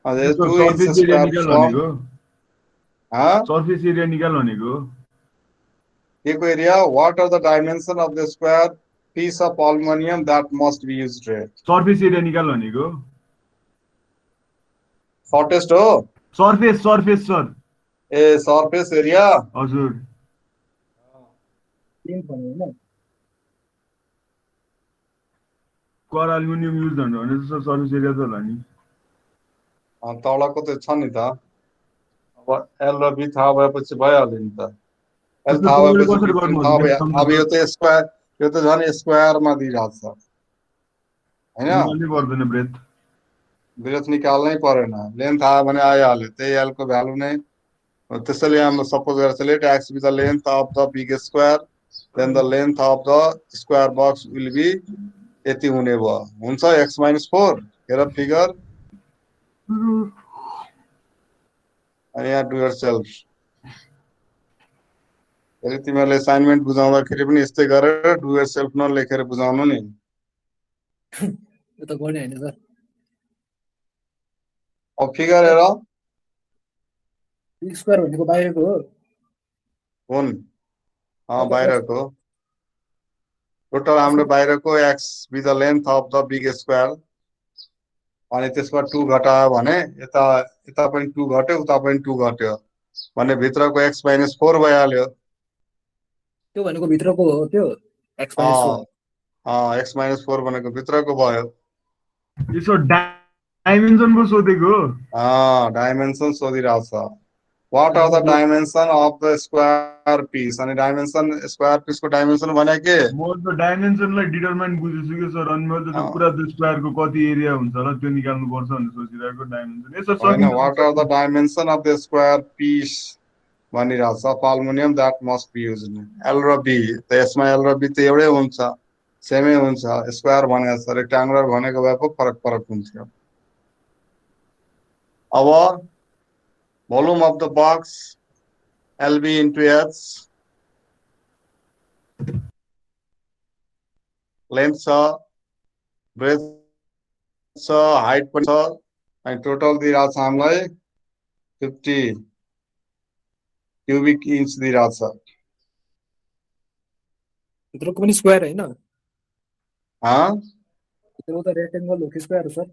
The 2-inch surface area square निकाल form. भनेको, सर्फेस एरिया निकाल भनेको के को area? What are the dimension of the square piece of aluminum that must be used? Surface area निकाल भनेको Shortest हो सर्फेस सर्फेस सर ए surface area. हजुर कर एल्युमिनियम युज भने सर सर्फेस एरिया त होला नि तलको त छ नि त। अब एल र बी थाहा भएपछि भइहाल्यो नि त। एल थाहा भएपछि कसरी बी पनि गर्नु थाहा भयो। सम्झ अब यो त स्क्वायर, यो त झन् स्क्वायरमा दिइरहेको छ होइन, निकाल्नै पर्दैन ब्रेथ ब्रेथ निकाल्नै परेन। लेन्थ आयो भने आइहाल्यो, त्यही एल को भ्यालु नै। त्यसैले हाम्रो सपोज गरेर चाहिँ let x be the length of the big square, then the length of the square box will be यति हुने भयो। हुन्छ x-4। हेर फिगर, अनि यहाँ डु योरसेल्फ। यदि तिमीहरूले असाइनमेन्ट बुझाउँदाखेरि पनि यस्तै गरेर डु योरसेल्फ नलेखेर बुझाउनु नि। यो त गर्ने होइन सर अब फिगर हेर, बिग स्क्वायर भनेको बाहिरको हो हुन् बाहिरको टोटल हाम्रो बाहिरको x be the length of the big square, अनि त्यसमा 2 घटायो भने यता यता पनि 2 घट्यो, उता पनि 2 घट्यो भने भित्रको x-4 भइहाल्यो। त्यो भनेको भित्रको हो त्यो x-4 x-4 भनेको भित्रको भयो। यसो डाइमेन्सन पो सोधेको डाइमेन्सन सोधिरहेको छ। What are the dimension of the square piece, अनि डाइमेन्सन स्क्वायर पिसको डाइमेन्सन भने के? म त डाइमेन्सनलाई डिटरमाइन बुझेछु कि सर, अनि मैले त पुरा त्यो स्क्वायरको कति एरिया हुन्छ र त्यो निकाल्नु पर्छ भनेर सोचिरहेको डाइमेन्सन। यसो होइन, what are the dimension of the square piece भनिरहेको छ, aluminium that must be used. L र बी त यसमा एल र बी त एउटै हुन्छ, सेमै हुन्छ। स्क्वायर भनेको छ, रेक्ट्याङ्गुलर भनेको भए पो फरक फरक हुन्थ्यो। अब volume of the box L B into H, length छ, ब्रेथ छ, हाइट पनि छ, अनि टोटल दिइरहेको छ हामीलाई 50 क्युबिक इन्च दिइरहेको छ। भित्रको पनि स्क्वायर होइन, भित्रको त रेक्टेङ्गल हो कि स्क्वायर हो सर?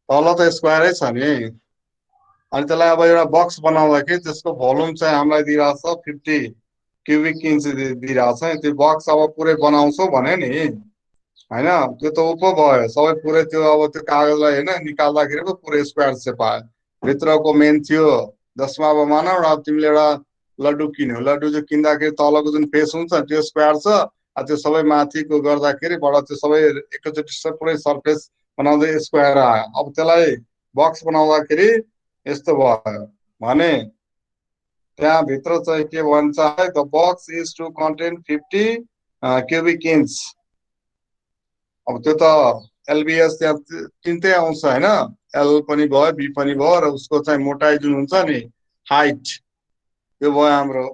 तल त स्क्वायरै छ नि। अनि त्यसलाई अब एउटा बक्स बनाउँदाखेरि त्यसको भोल्युम चाहिँ हामीलाई दिइरहेको छ 50 क्युबिक इन्च दिइरहेको छ। त्यो बक्स अब पुरै बनाउँछौ भने नि होइन, त्यो त उप भयो सबै पुरै। त्यो अब त्यो कागजलाई होइन निकाल्दाखेरि पो पुरै स्क्वायर सेप आयो। भित्रको मेन थियो, जसमा अब मानौ न तिमीले एउटा लड्डु किन्यौ, लड्डु जो किन्दाखेरि तलको जुन फेस हुन्छ त्यो स्क्वायर छ, त्यो सबै माथिको गर्दाखेरिबाट त्यो सबै एकैचोटि पुरै सर्फेस बनाउँदै स्क्वायर आयो। अब त्यसलाई बक्स बनाउँदाखेरि यस्तो भयो भने त्यहाँ भित्र चाहिँ के भन्छ, the box is to contain 50 cubic inch. अब त्यो त एलबिएस त्यहाँ तिनटै आउँछ होइन, एल पनि भयो, बी पनि भयो, र उसको चाहिँ मोटाइ जुन हुन्छ नि, हाइट, त्यो भयो हाम्रो।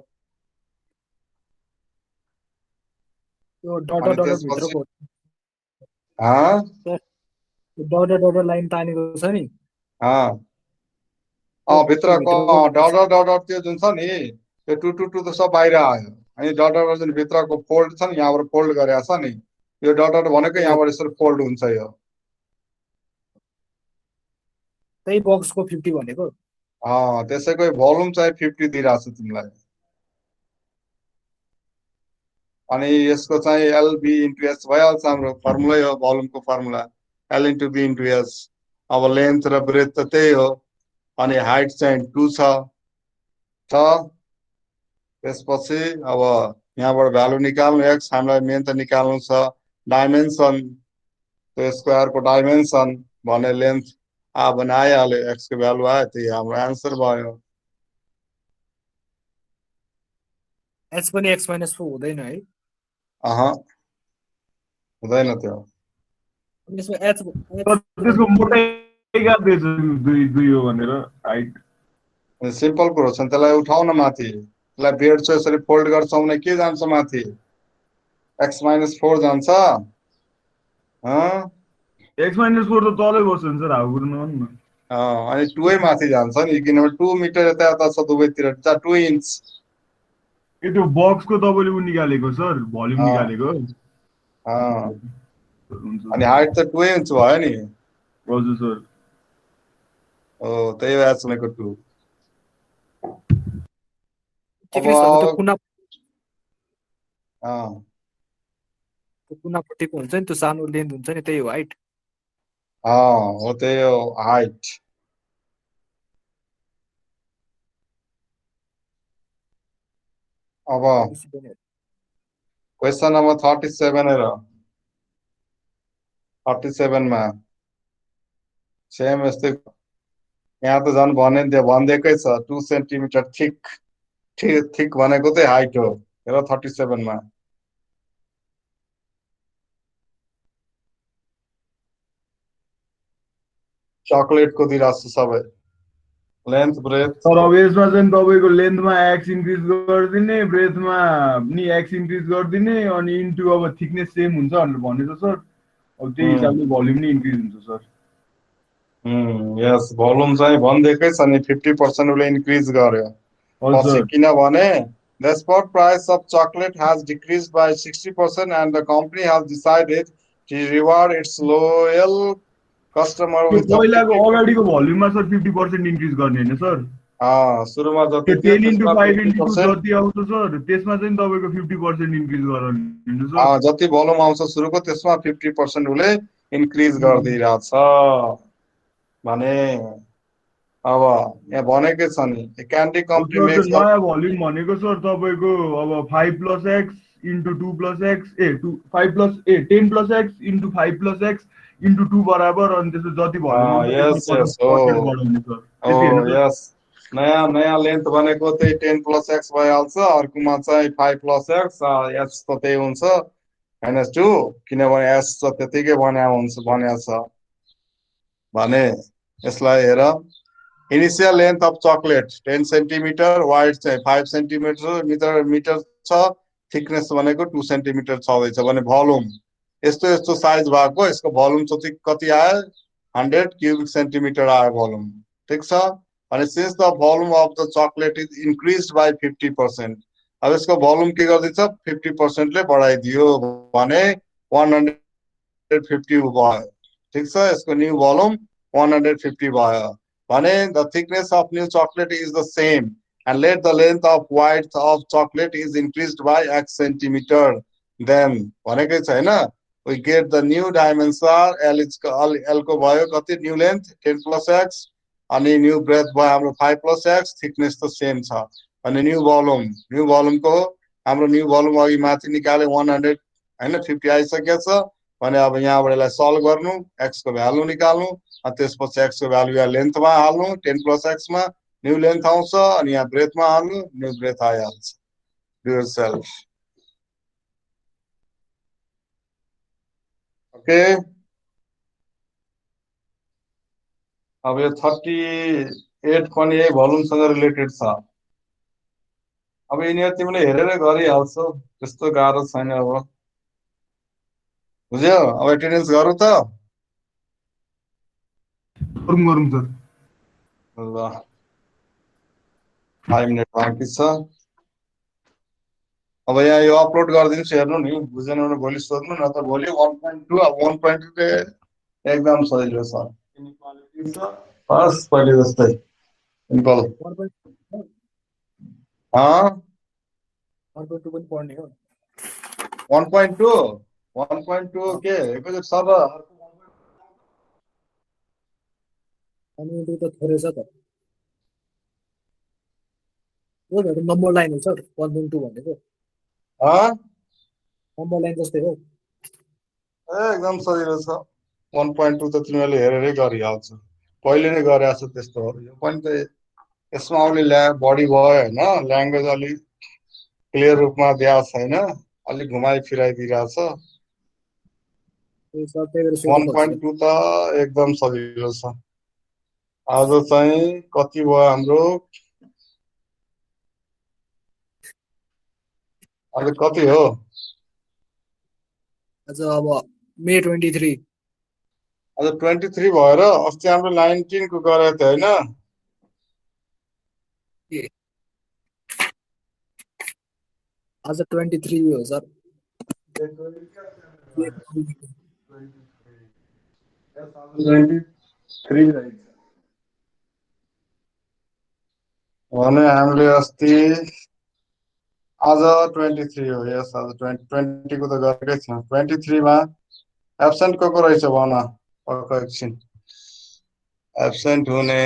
त्यो डट डट भित्रको हाँ डट डट लाइन तानेको छ नि, भित्रको डडर डडर त्यो जुन छ नि त्यो टु त सब बाहिर आयो अनि डडर जुन भित्रको फोल्ड छ नि यहाँबाट फोल्ड गरेको छ नि यो डडर भनेको यहाँबाट यसरी फोल्ड हुन्छ यो त्यही बक्सको 50 भनेको त्यसैको भोल्युम चाहिँ 50 दिइरहेको छ तिमीलाई अनि यसको चाहिँ एलबी इन्टु एस भइहाल्छ हाम्रो फर्मुलै हो भोल्युमको formula L into B into S अब लेन्थ र ब्रेथ त त्यही हो अनि हाइट चाहिँ 2 छ त्यसपछि अब यहाँबाट भ्यालु निकाल्नु एक्स हामीलाई मेन त निकाल्नु छ डाइमेन्सन त्यो स्क्वायरको डाइमेन्सन भने लेन्थ भने आइहाल्यो एक्सको भ्यालु आयो त्यही हाम्रो एन्सर भयो एच पनि x - 4 हुँदैन है हुँदैन त्यो यसमा h त्यसको मोटाइ गाड्दै छ दुई हो भनेर हाइट सिम्पल कुरो छ त्यसलाई उठाउन माथि त्यसलाई बेड्छ यसरी फोल्ड गर्छौ भने के जान्छ माथि x - 4 जान्छ x - 4 त तलै बस्छ नि सर हाउ गर्नु न अनि 2 माथि जान्छ नि किनभने 2 मिटर यता यता छ दुवैतिर 2 इन्च त्यो बक्सको तपाईँले उ निकालेको सर भोल्युम निकालेको अनि हाइट त 2 इन्च भयो नि हजुर सर त्यही भएर सुनेको 2 कुनापट्टिको हुन्छ नि त्यो सानो लेन्थ हुन्छ नि त्यही हो हाइट हो त्यही हो हाइट अब क्वेसन नम्बर 37 हेर 37 मा सेम यस्तै यहाँ त झन् भनिदिएकै छ 2 सेन्टिमिटर थिक भनेको चाहिँ हाइट हो हेर 37 मा चकलेटको दिइरहेको छ सबै लेन्थ ब्रेथ तर अब यसमा चाहिँ तपाईँको लेन्थमा एक्स इन्क्रिज गरिदिने ब्रेथमा नि एक्स इन्क्रिज गरिदिने अनि इन्टु अब थिकनेस सेम हुन्छ भनेर भनेछ सर अब त्यही हिसाबले भोल्युम नि इन्क्रिज हुन्छ सर यस भोल्युम चाहिँ भनिदिएकै छ नि 50% उसले इन्क्रिज गर्यो पछि किनभने the spot price of chocolate has decreased by 60% and the company has decided to reward its loyal customer with पहिलाको अगाडिको भोल्युममा सर 50% इन्क्रिज गर्ने हैन सर सुरुमा जति 10 into 5 into 2 जति आउँछ सर त्यसमा चाहिँ तपाईको 50% इन्क्रिज गराउनु सर जति भोल्युम आउँछ सुरुको त्यसमा 50% उले इन्क्रिज गर्दिरहेछ भने अब यहाँ भनेकै छ नि क्यान्डी कम्पनी मेक्स नयाँ भोल्युम भनेको सर तपाईको अब 5 + x into 2 + x 10 + x into 5 + x into 2 बराबर अनि त्यसो जति भोल्युम यस नयाँ लेन्थ भनेको त्यही 10 + x भइहाल्छ अर्कोमा चाहिँ 5 + x s त त्यही हुन्छ -2 किनभने s त त्यतिकै भनेको छ भने यसलाई हेर initial length of chocolate 10 centimetre wide चाहिँ 5 सेन्टिमिटर छ थिकनेस भनेको 2 सेन्टिमिटर छँदैछ भने भोल्युम यस्तो साइज भएको यसको भोल्युम कति आयो 100 क्युबिक सेन्टिमिटर आयो भोल्युम ठीक छ अनि since the volume of the chocolate is increased by 50% अब यसको भोल्युम के गर्दैछ 50% ले बढाइदियो भने 150 भयो ठीक छ यसको न्यू भोल्युम 150 भयो भने the thickness of new chocolate is the same and let the length of white of chocolate is increased by x centimeter then भनेकै छ हैन we get the new dimension l को भयो कति न्यू लेन्थ 10 + x अनि न्यू ब्रेथ भयो हाम्रो 5 + x थिकनेस त सेम छ अनि न्यू भोल्युम को हाम्रो न्यू भोल्युम अघि माथि निकाले 100 हैन 50 आइसकेको छ भने अब यहाँबाट यसलाई सल्भ गर्नु x को भ्यालु निकाल्नु अनि त्यसपछि x को भ्यालु यहाँ लेन्थमा हाल्नु 10 + x मा न्यू लेन्थ आउँछ अनि यहाँ ब्रेथमा हाल्नु न्यू ब्रेथ आइहाल्छ डु योरसेल्फ ओके अब यो 38 पनि यही भोल्युमसँग रिलेटेड छ अब यिनीहरू तिमीले हेरेर गरिहाल्छौ त्यस्तो गाह्रो छैन अब बुझ्यो अब एटेन्डेन्स गरौ त गरौँ सर ल 5 मिनट बाँकी छ। अब यहाँ यो अपलोड गरिदिन्छु हेर्नु नि, बुझेन भने भोलि सोध्नु, न त भोलि 1.2 अब 1.2 चाहिँ एकदम सजिलो छ। इनइक्वालिटी छ बस पहिले जस्तै सिम्पल। 1.2 पनि पढ्ने हो 1.2 के एकैचोटि सर अनि त्यो त थोरै छ त हो नम्बर लाइन हो सर 1.2 भनेको नम्बर लाइन जस्तै हो एकदम सजिलो छ। 1.2 त तिमीहरूले हेरेरै गरिहाल्छ, पहिले नै गरेछ त्यस्तो। यो पनि त यसमा अलिक बढी भयो होइन, ल्याङ्ग्वेज अलिक क्लियर रूपमा दिएको छैन, अलिक घुमाइ फिराइदिइरहेछ। त्यो सर त्यही भएर सोध्नु खोज्छु 1.2 त एकदम सजिलो छ। आज चाहिँ कति भयो हाम्रो, आज कति हो? आज अब मे 23 आज 23 भएर अस्ति हाम्रो 19 को गरेको थियो होइन? आज 23 हो सर भने हामीले अस्ति आज 23 हो। यस आज 20 को त गरेकै थियौँ। 23 मा एब्सेन्ट को रहेछ भन एकछिन। एब्सेन्ट हुने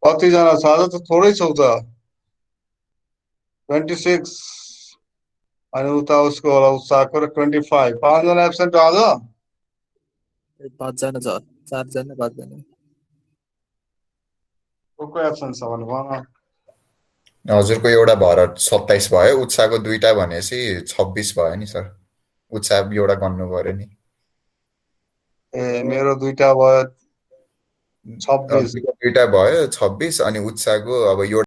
कतिजना छ? आज त थोरै छौ त 26 अनि उता उसको होला उत्साहको र 25 5जना एब्सेन्ट आज। 5 जना छ 4 जना 5 जना को एब्सेन्ट छ भने भन। हजुरको एउटा भएर 27 भयो, उत्साहको 2टा भनेपछि 26 भयो नि सर। उत्साह एउटा गर्नु पर्यो नि। ए मेरो 2टा भयो 26 दुईटा भयो 26 अनि उत्साहको अब एउटा